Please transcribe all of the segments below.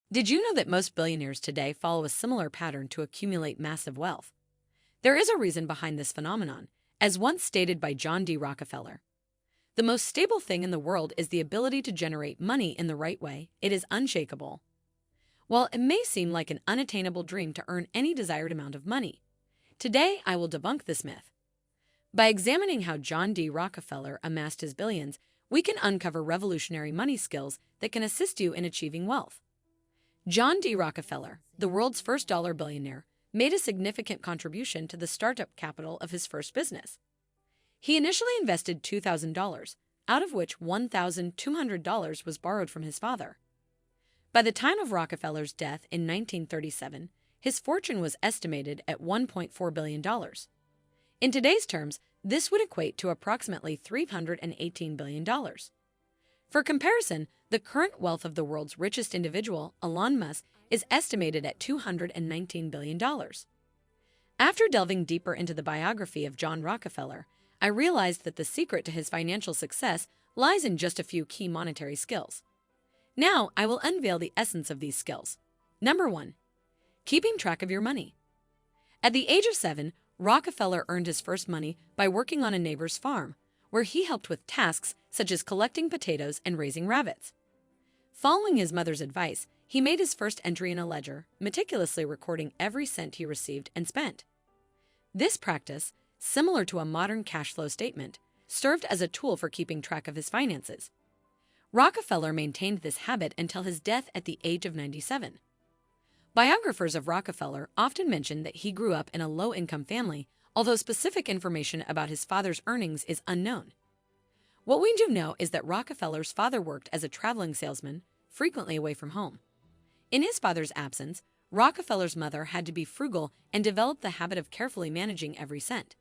Did you know that most billionaires today follow a similar pattern to accumulate massive wealth? There is a reason behind this phenomenon, as once stated by John D. Rockefeller. The most stable thing in the world is the ability to generate money in the right way. It is unshakable. While it may seem like an unattainable dream to earn any desired amount of money, today I will debunk this myth. By examining how John D. Rockefeller amassed his billions, we can uncover revolutionary money skills that can assist you in achieving wealth. John D. Rockefeller, the world's first dollar billionaire, made a significant contribution to the startup capital of his first business. He initially invested $2,000, out of which $1,200 was borrowed from his father. By the time of Rockefeller's death in 1937, his fortune was estimated at $1.4 billion. In today's terms, this would equate to approximately $318 billion. For comparison, the current wealth of the world's richest individual, Elon Musk, is estimated at $219 billion. After delving deeper into the biography of John Rockefeller, I realized that the secret to his financial success lies in just a few key monetary skills. Now, I will unveil the essence of these skills. Number 1. Keeping track of your money. At the age of 7, Rockefeller earned his first money by working on a neighbor's farm, where he helped with tasks such as collecting potatoes and raising rabbits. Following his mother's advice, he made his first entry in a ledger, meticulously recording every cent he received and spent. This practice, similar to a modern cash flow statement, served as a tool for keeping track of his finances. Rockefeller maintained this habit until his death at the age of 97. Biographers of Rockefeller often mention that he grew up in a low-income family, although specific information about his father's earnings is unknown. What we do know is that Rockefeller's father worked as a traveling salesman, frequently away from home. In his father's absence, Rockefeller's mother had to be frugal and developed the habit of carefully managing every cent.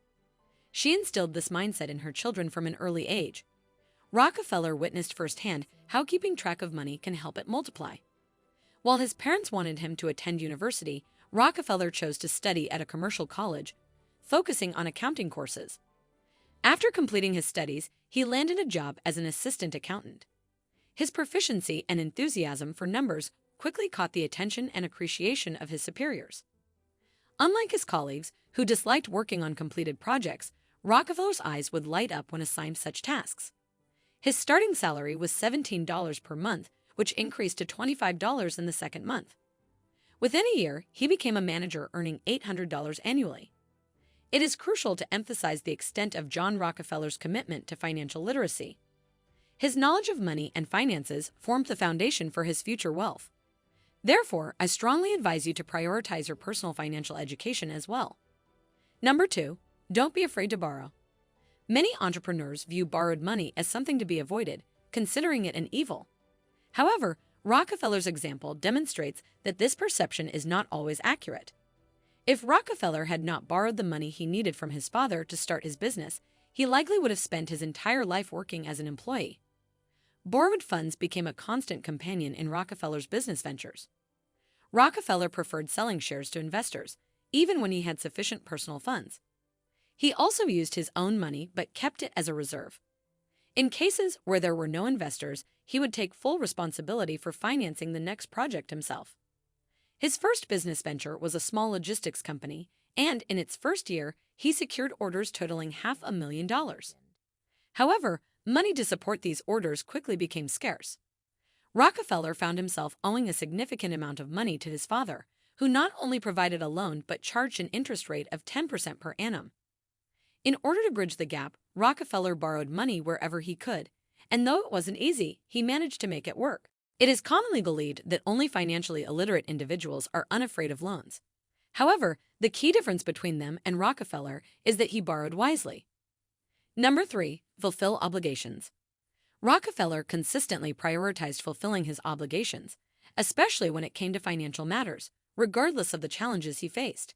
She instilled this mindset in her children from an early age. Rockefeller witnessed firsthand how keeping track of money can help it multiply. While his parents wanted him to attend university, Rockefeller chose to study at a commercial college, focusing on accounting courses. After completing his studies, he landed a job as an assistant accountant. His proficiency and enthusiasm for numbers quickly caught the attention and appreciation of his superiors. Unlike his colleagues, who disliked working on completed projects, Rockefeller's eyes would light up when assigned such tasks. His starting salary was $17 per month, which increased to $25 in the second month. Within a year, he became a manager earning $800 annually. It is crucial to emphasize the extent of John Rockefeller's commitment to financial literacy. His knowledge of money and finances formed the foundation for his future wealth. Therefore, I strongly advise you to prioritize your personal financial education as well. Number 2. Don't be afraid to borrow. Many entrepreneurs view borrowed money as something to be avoided, considering it an evil. However, Rockefeller's example demonstrates that this perception is not always accurate. If Rockefeller had not borrowed the money he needed from his father to start his business, he likely would have spent his entire life working as an employee. Borrowed funds became a constant companion in Rockefeller's business ventures. Rockefeller preferred selling shares to investors, even when he had sufficient personal funds. He also used his own money but kept it as a reserve. In cases where there were no investors, he would take full responsibility for financing the next project himself. His first business venture was a small logistics company, and in its first year, he secured orders totaling $500,000. However, money to support these orders quickly became scarce. Rockefeller found himself owing a significant amount of money to his father, who not only provided a loan but charged an interest rate of 10% per annum. In order to bridge the gap, Rockefeller borrowed money wherever he could, and though it wasn't easy, he managed to make it work. It is commonly believed that only financially illiterate individuals are unafraid of loans. However, the key difference between them and Rockefeller is that he borrowed wisely. Number 3. Fulfill obligations. Rockefeller consistently prioritized fulfilling his obligations, especially when it came to financial matters, regardless of the challenges he faced.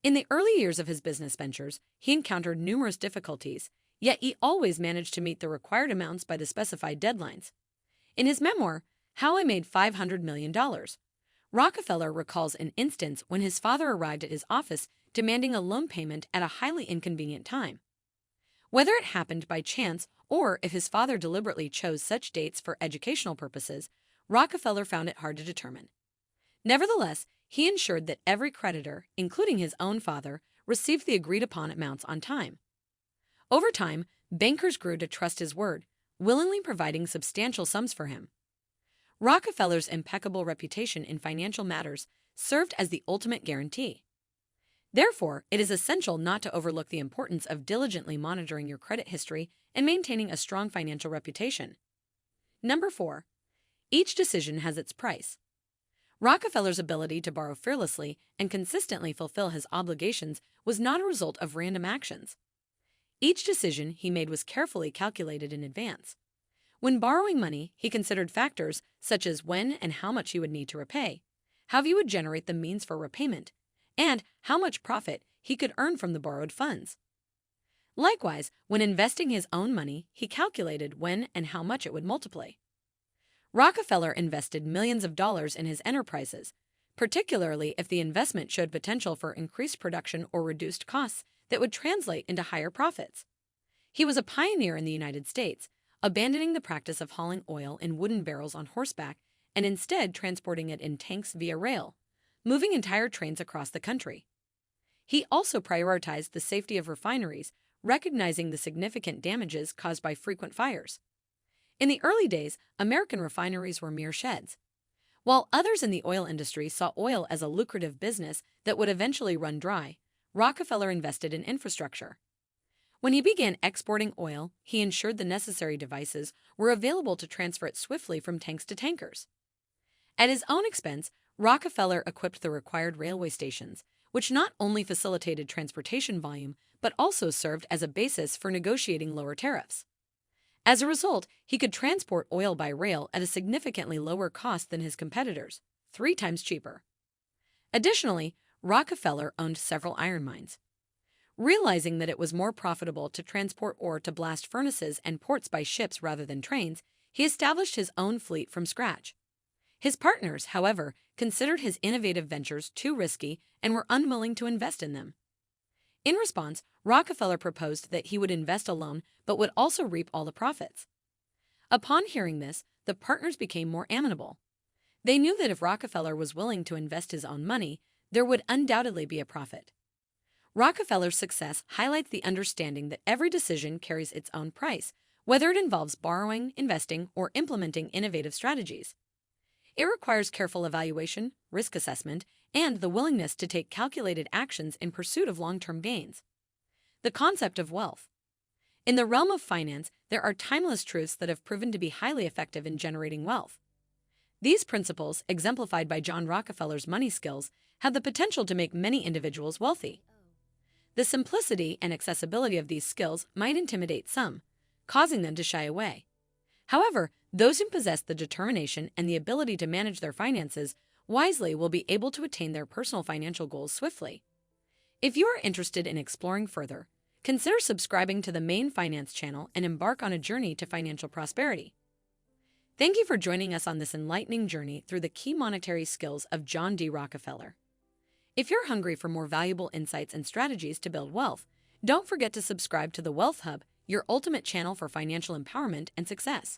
In the early years of his business ventures, he encountered numerous difficulties, yet he always managed to meet the required amounts by the specified deadlines. In his memoir, How I Made $500 Million, Rockefeller recalls an instance when his father arrived at his office demanding a loan payment at a highly inconvenient time. Whether it happened by chance or if his father deliberately chose such dates for educational purposes, Rockefeller found it hard to determine. Nevertheless, he ensured that every creditor, including his own father, received the agreed-upon amounts on time. Over time, bankers grew to trust his word, willingly providing substantial sums for him. Rockefeller's impeccable reputation in financial matters served as the ultimate guarantee. Therefore, it is essential not to overlook the importance of diligently monitoring your credit history and maintaining a strong financial reputation. Number 4. Each decision has its price. Rockefeller's ability to borrow fearlessly and consistently fulfill his obligations was not a result of random actions. Each decision he made was carefully calculated in advance. When borrowing money, he considered factors such as when and how much he would need to repay, how he would generate the means for repayment, and how much profit he could earn from the borrowed funds. Likewise, when investing his own money, he calculated when and how much it would multiply. Rockefeller invested millions of dollars in his enterprises, particularly if the investment showed potential for increased production or reduced costs that would translate into higher profits. He was a pioneer in the United States, abandoning the practice of hauling oil in wooden barrels on horseback and instead transporting it in tanks via rail, moving entire trains across the country. He also prioritized the safety of refineries, recognizing the significant damages caused by frequent fires. In the early days, American refineries were mere sheds, while others in the oil industry saw oil as a lucrative business that would eventually run dry. Rockefeller invested in infrastructure. When he began exporting oil, he ensured the necessary devices were available to transfer it swiftly from tanks to tankers. At his own expense, Rockefeller equipped the required railway stations, which not only facilitated transportation volume but also served as a basis for negotiating lower tariffs. As a result, he could transport oil by rail at a significantly lower cost than his competitors, 3 times cheaper. Additionally, Rockefeller owned several iron mines. Realizing that it was more profitable to transport ore to blast furnaces and ports by ships rather than trains, he established his own fleet from scratch. His partners, however, considered his innovative ventures too risky and were unwilling to invest in them. In response, Rockefeller proposed that he would invest alone but would also reap all the profits. Upon hearing this, the partners became more amenable. They knew that if Rockefeller was willing to invest his own money, there would undoubtedly be a profit. Rockefeller's success highlights the understanding that every decision carries its own price, whether it involves borrowing, investing, or implementing innovative strategies. It requires careful evaluation, risk assessment, and the willingness to take calculated actions in pursuit of long-term gains. The concept of wealth. In the realm of finance, there are timeless truths that have proven to be highly effective in generating wealth. These principles, exemplified by John Rockefeller's money skills, have the potential to make many individuals wealthy. The simplicity and accessibility of these skills might intimidate some, causing them to shy away. However, those who possess the determination and the ability to manage their finances wisely will be able to attain their personal financial goals swiftly. If you are interested in exploring further, consider subscribing to the main finance channel and embark on a journey to financial prosperity. Thank you for joining us on this enlightening journey through the key monetary skills of John D. Rockefeller. If you're hungry for more valuable insights and strategies to build wealth, don't forget to subscribe to the Wealth Hub, your ultimate channel for financial empowerment and success.